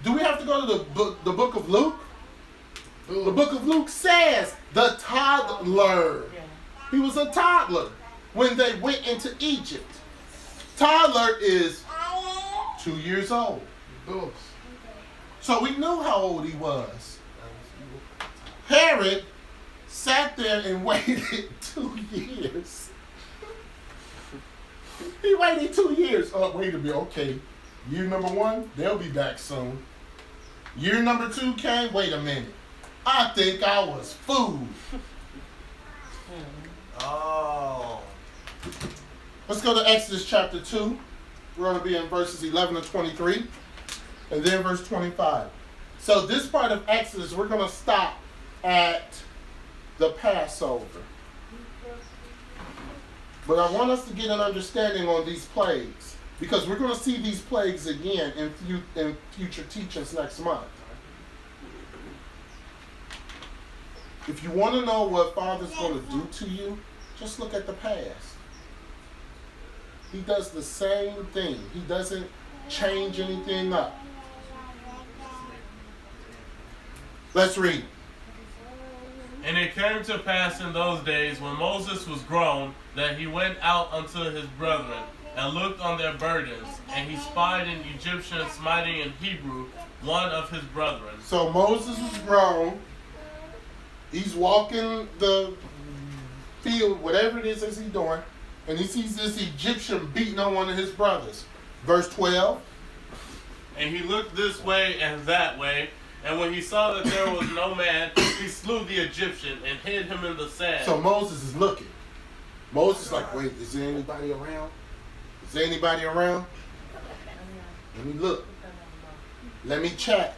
Do we have to go to the book of Luke? The book of Luke says the toddler. Yeah. He was a toddler when they went into Egypt. Toddler is 2 years old. Dos. So we knew how old he was. Herod sat there and waited 2 years. He waited 2 years. Oh, wait a minute. Okay. Year number 1, they'll be back soon. Year number 2 came. Wait a minute. I think I was fooled. Oh. Let's go to Exodus chapter 2. We're going to be in verses 11 to 23. And then verse 25. So this part of Exodus, we're going to stop at the Passover. But I want us to get an understanding on these plagues. Because we're going to see these plagues again in future teachings next month. If you want to know what Father's going to do to you, just look at the past. He does the same thing. He doesn't change anything up. Let's read. And it came to pass in those days when Moses was grown that he went out unto his brethren and looked on their burdens, and he spied an Egyptian smiting in Hebrew one of his brethren. So Moses was grown. He's walking the field, whatever it is that he's doing, and he sees this Egyptian beating on one of his brothers. Verse 12. And he looked this way and that way, and when he saw that there was no man, he slew the Egyptian and hid him in the sand. So Moses is looking. Moses is like, wait, is there anybody around? Is there anybody around? Let me look. Let me check.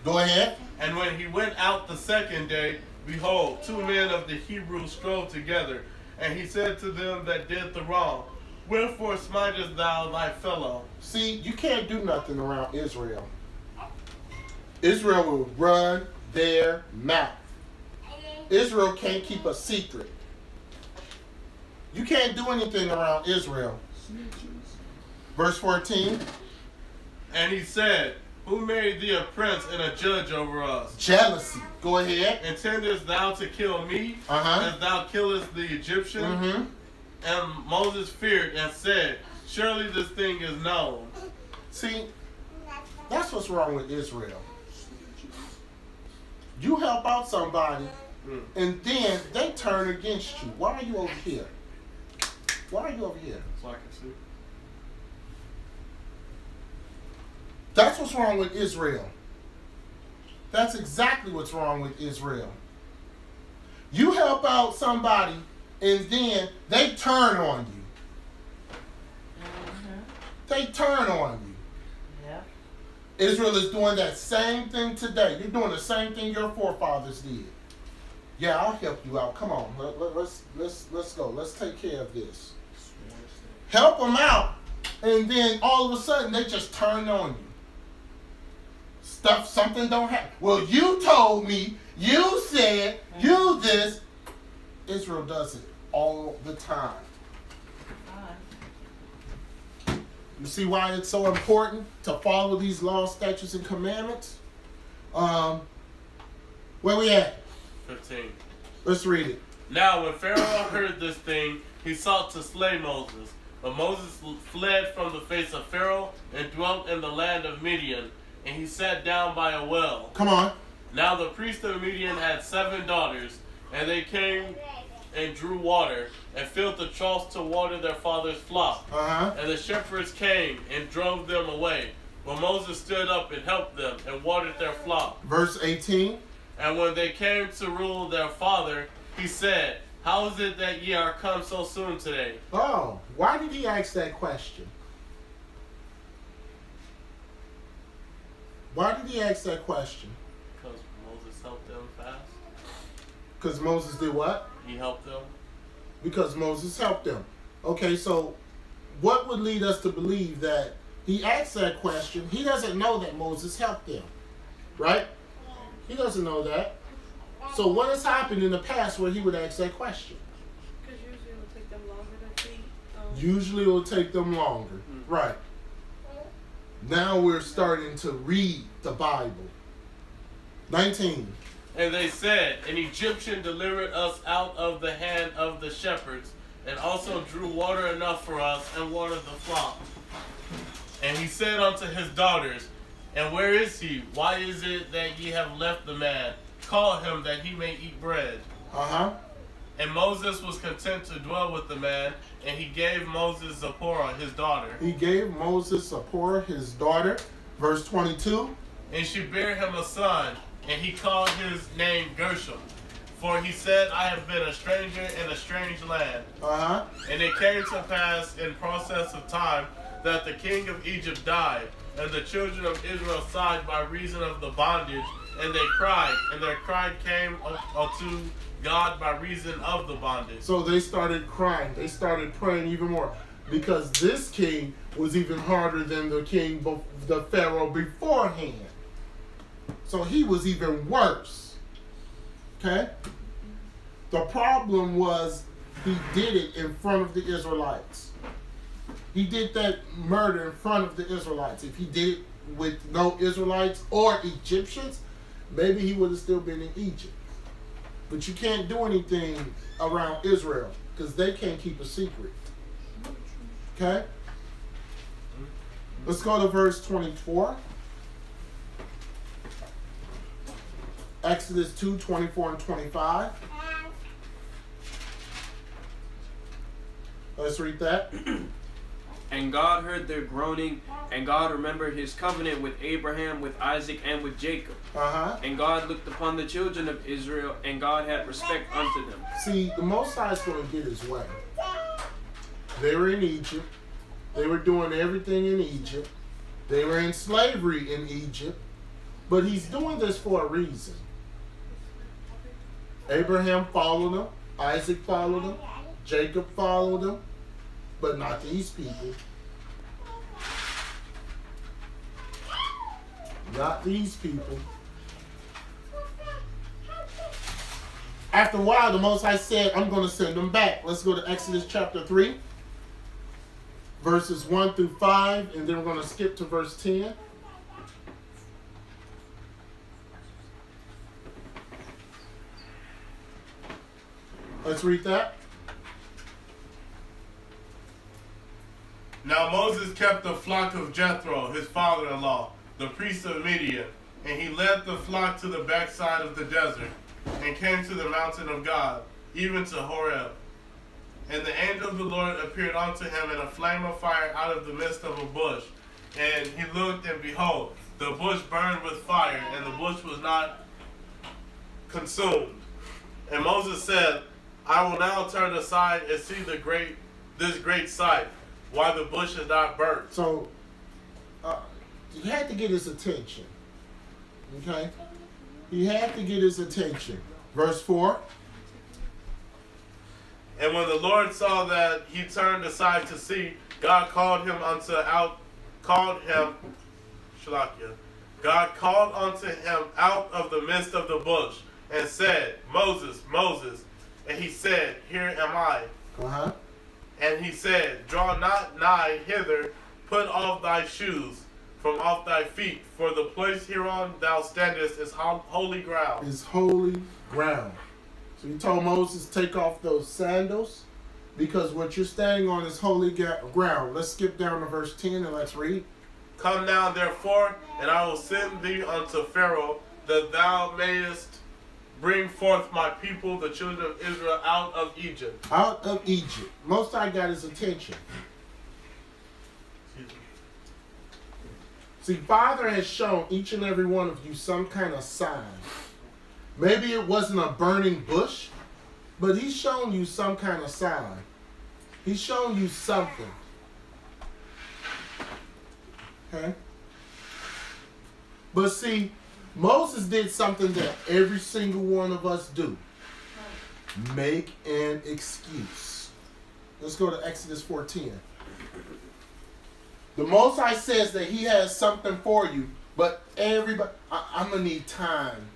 Go ahead. And when he went out the second day, behold, 2 men of the Hebrews strove together. And he said to them that did the wrong, Wherefore smitest thou thy fellow? See, you can't do nothing around Israel. Israel will run their mouth. Israel can't keep a secret. You can't do anything around Israel. Verse 14. And he said, Who made thee a prince and a judge over us? Jealousy. Go ahead. Intendest thou to kill me, Uh-huh. as thou killest the Egyptian? Mm-hmm. And Moses feared and said, Surely this thing is known. See, that's what's wrong with Israel. You help out somebody, and then they turn against you. Why are you over here? Why are you over here? So I can see. That's what's wrong with Israel. That's exactly what's wrong with Israel. You help out somebody and then they turn on you. They turn on you. Yep. Israel is doing that same thing today. You're doing the same thing your forefathers did. Yeah, I'll help you out. Come on, let's go. Let's take care of this. Help them out, and then all of a sudden they just turn on you. Something don't happen. Well, you told me, you said, you this. Israel does it all the time. You see why it's so important to follow these laws, statutes, and commandments? Where we at? 15. Let's read it. Now when Pharaoh heard this thing, he sought to slay Moses. But Moses fled from the face of Pharaoh and dwelt in the land of Midian, and he sat down by a well. Come on. Now the priest of Midian had 7 daughters, and they came and drew water, and filled the troughs to water their father's flock. And the shepherds came and drove them away. But Moses stood up and helped them, and watered their flock. Verse 18. And when they came to rule their father, he said, How is it that ye are come so soon today? Oh, why did he ask that question? Why did he ask that question? Because Moses helped them fast. Because Moses did what? He helped them. Because Moses helped them. Okay, so what would lead us to believe that he asked that question? He doesn't know that Moses helped them, right? He doesn't know that. So what has happened in the past where he would ask that question? Because usually it will take them longer to feed. Usually it will take them longer. Right. Now we're starting to read the Bible. 19. And they said, An Egyptian delivered us out of the hand of the shepherds, and also drew water enough for us, and watered the flock. And he said unto his daughters, And where is he? Why is it that ye have left the man? Call him that he may eat bread. And Moses was content to dwell with the man, and he gave Moses Zipporah, his daughter. He gave Moses Zipporah, his daughter. Verse 22. And she bare him a son, and he called his name Gershom. For he said, I have been a stranger in a strange land. And it came to pass in process of time that the king of Egypt died, and the children of Israel sighed by reason of the bondage, and they cried, and their cry came unto God by reason of the bondage. So they started crying. They started praying even more. Because this king was even harder than the king, the Pharaoh beforehand. So he was even worse. Okay? The problem was he did it in front of the Israelites. He did that murder in front of the Israelites. If he did it with no Israelites or Egyptians, maybe he would have still been in Egypt. But you can't do anything around Israel because they can't keep a secret. Okay? Let's go to verse 24. Exodus 2, 24 and 25. Let's read that. And God heard their groaning, and God remembered his covenant with Abraham, with Isaac, and with Jacob. And God looked upon the children of Israel, and God had respect unto them. See, the Most High is going to get his way. They were in Egypt. They were doing everything in Egypt. They were in slavery in Egypt. But he's doing this for a reason. Abraham followed him. Isaac followed him. Jacob followed him. But not these people. Not these people. After a while, the Most High said, I'm going to send them back. Let's go to Exodus chapter 3, verses 1 through 5, and then we're going to skip to verse 10. Let's read that. Now Moses kept the flock of Jethro, his father-in-law, the priest of Midian, and he led the flock to the backside of the desert, and came to the mountain of God, even to Horeb. And the angel of the Lord appeared unto him in a flame of fire out of the midst of a bush. And he looked, and behold, the bush burned with fire, and the bush was not consumed. And Moses said, I will now turn aside and see this great sight, why the bush is not burnt. So, he had to get his attention. Okay? He had to get his attention. Verse 4. And when the Lord saw that he turned aside to see, God called him unto him out of the midst of the bush, and said, Moses, Moses. And he said, Here am I. Uh-huh. And he said, Draw not nigh hither, put off thy shoes from off thy feet, for the place hereon thou standest is holy ground. Is holy ground. So he told Moses, take off those sandals, because what you're standing on is holy ground. Let's skip down to verse 10 and let's read. Come now, therefore, and I will send thee unto Pharaoh, that thou mayest bring forth my people, the children of Israel, out of Egypt. Out of Egypt. Most High got his attention. See, Father has shown each and every one of you some kind of sign. Maybe it wasn't a burning bush, but he's shown you some kind of sign. He's shown you something. Okay? But see, Moses did something that every single one of us do. Make an excuse. Let's go to Exodus 4:10. The Most High says that he has something for you, but everybody, I'm going to need time.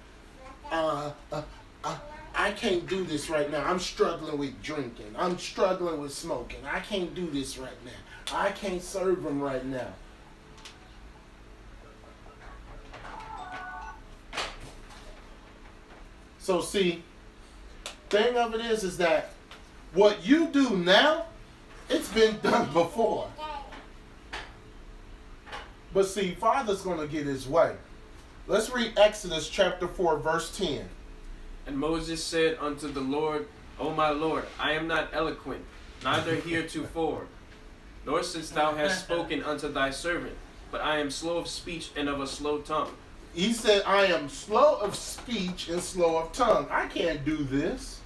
I can't do this right now. I'm struggling with drinking. I'm struggling with smoking. I can't do this right now. I can't serve him right now. So see, thing of it is that what you do now, it's been done before. But see, Father's going to get his way. Let's read Exodus chapter 4, verse 10. And Moses said unto the Lord, O my Lord, I am not eloquent, neither heretofore, nor since thou hast spoken unto thy servant, but I am slow of speech and of a slow tongue. He said, I am slow of speech and slow of tongue. I can't do this.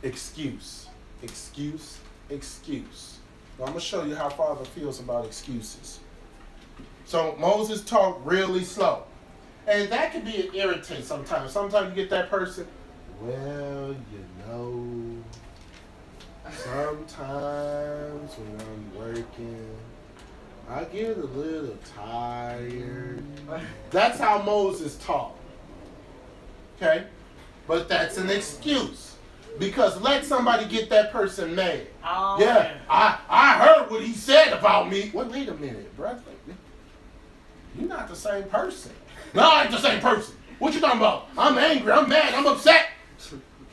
Excuse, excuse, excuse. Now, I'm going to show you how Father feels about excuses. So Moses talked really slow. And that can be an irritant sometimes. Sometimes you get that person, well, you know, sometimes when I'm working, I get a little tired. That's how Moses talked. Okay? But that's an excuse. Because let somebody get that person mad. Oh, yeah, I heard what he said about me. Well, wait a minute, brother. You're not the same person. No, I ain't the same person. What you talking about? I'm angry, I'm mad, I'm upset.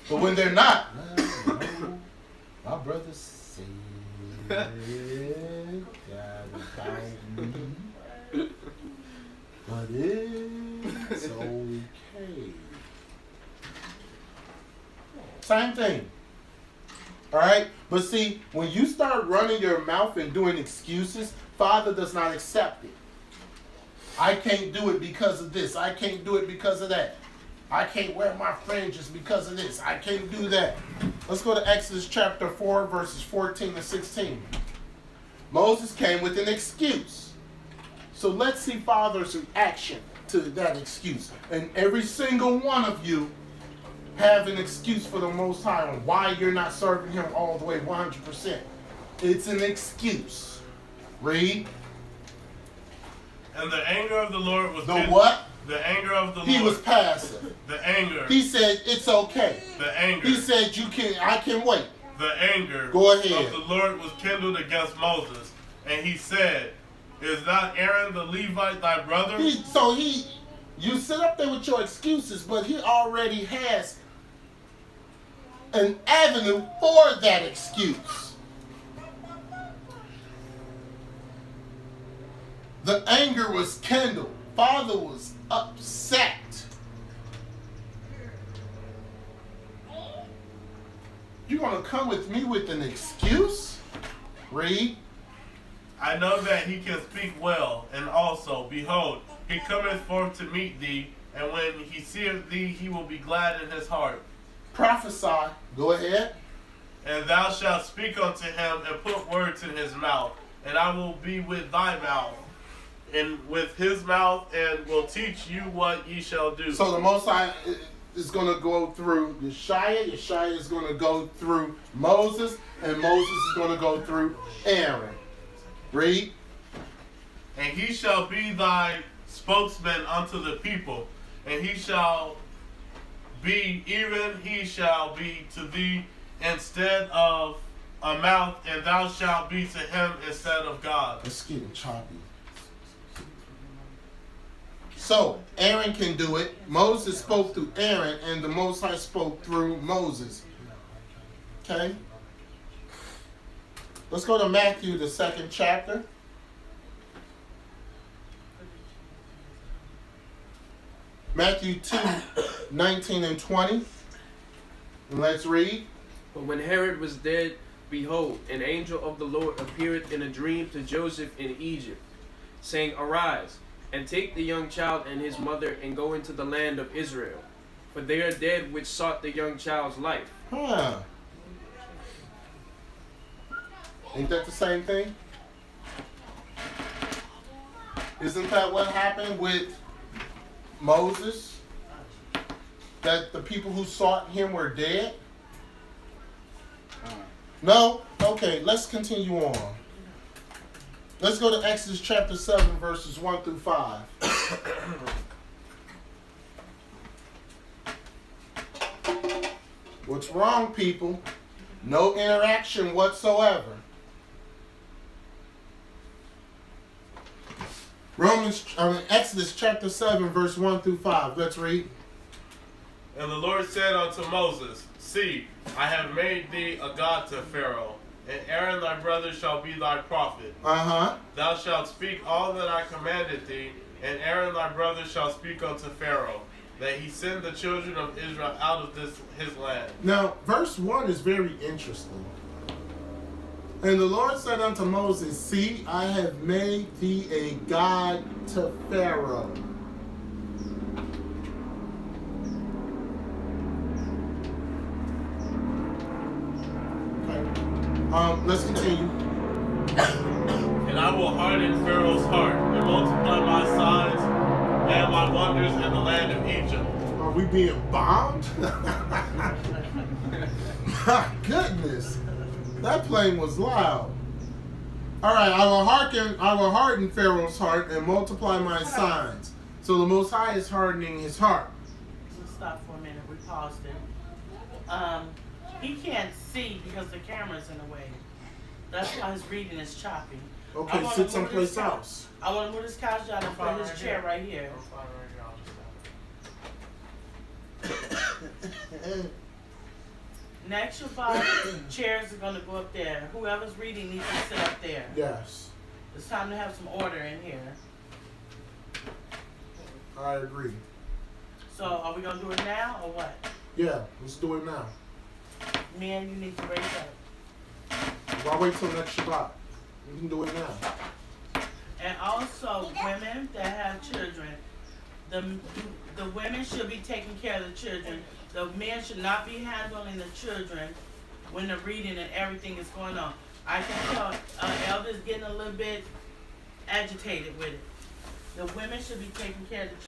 But when they're not, well, no, my brother said that about me. But it's okay. Same thing. All right? But see, when you start running your mouth and doing excuses, Father does not accept it. I can't do it because of this. I can't do it because of that. I can't wear my fringes because of this. I can't do that. Let's go to Exodus chapter 4, verses 14 to 16. Moses came with an excuse. So let's see Father's reaction to that excuse. And every single one of you have an excuse for the Most High on why you're not serving him all the way 100%. It's an excuse. Read. And the anger of the Lord was... The what? The anger of the Lord. He was passive. The anger. He said, it's okay. The anger. He said, I can wait. The anger Go ahead. of the Lord was kindled against Moses. And he said, is not Aaron the Levite thy brother? You sit up there with your excuses, but he already has an avenue for that excuse. The anger was kindled. Father was upset. You're going to come with me with an excuse? Read. I know that he can speak well, and also, behold, he cometh forth to meet thee, and when he seeth thee, he will be glad in his heart. Prophesy. Go ahead. And thou shalt speak unto him, and put words in his mouth, and I will be with thy mouth, and with his mouth, and will teach you what ye shall do. So the Most High is going to go through Yeshaya. Yeshaya is going to go through Moses, and Moses is going to go through Aaron. Read. And he shall be thy spokesman unto the people, and he shall be, even he shall be to thee instead of a mouth, and thou shalt be to him instead of God. It's getting choppy. So, Aaron can do it. Moses spoke through Aaron, and the Most High spoke through Moses. Okay? Let's go to Matthew, the 2nd chapter. Matthew 2, 19 and 20. And let's read. But when Herod was dead, behold, an angel of the Lord appeared in a dream to Joseph in Egypt, saying, Arise, and take the young child and his mother, and go into the land of Israel. For they are dead which sought the young child's life. Huh. Ain't that the same thing? Isn't that what happened with Moses? That the people who sought him were dead? No? Okay, let's continue on. Let's go to Exodus chapter 7, verses 1 through 5. What's wrong, people? No interaction whatsoever. Exodus chapter 7, verse 1 through 5. Let's read. And the Lord said unto Moses, See, I have made thee a god to Pharaoh, and Aaron thy brother shall be thy prophet. Thou shalt speak all that I commanded thee, and Aaron thy brother shall speak unto Pharaoh, that he send the children of Israel out of his land. Now, verse 1 is very interesting. And the Lord said unto Moses, See, I have made thee a god to Pharaoh. Let's continue. And I will harden Pharaoh's heart, and multiply my signs and my wonders in the land of Egypt. Are we being bombed? My goodness. That plane was loud. All right, I will harden Pharaoh's heart and multiply my signs. So the Most High is hardening his heart. Let's stop for a minute. We paused it. He can't see because the camera's in the way. That's why his reading is choppy. Okay, sit someplace else. I want to move this couch down and put his chair right here. Next Shabbat, chairs are going to go up there. Whoever's reading needs to sit up there. Yes. It's time to have some order in here. I agree. So, are we going to do it now or what? Yeah, let's do it now. Me and you need to raise up. Why wait till next Shabbat? We can do it now. And also, women that have children, the women should be taking care of the children. The men should not be handling the children when the reading and everything is going on. I can tell Elder's getting a little bit agitated with it. The women should be taking care of the children.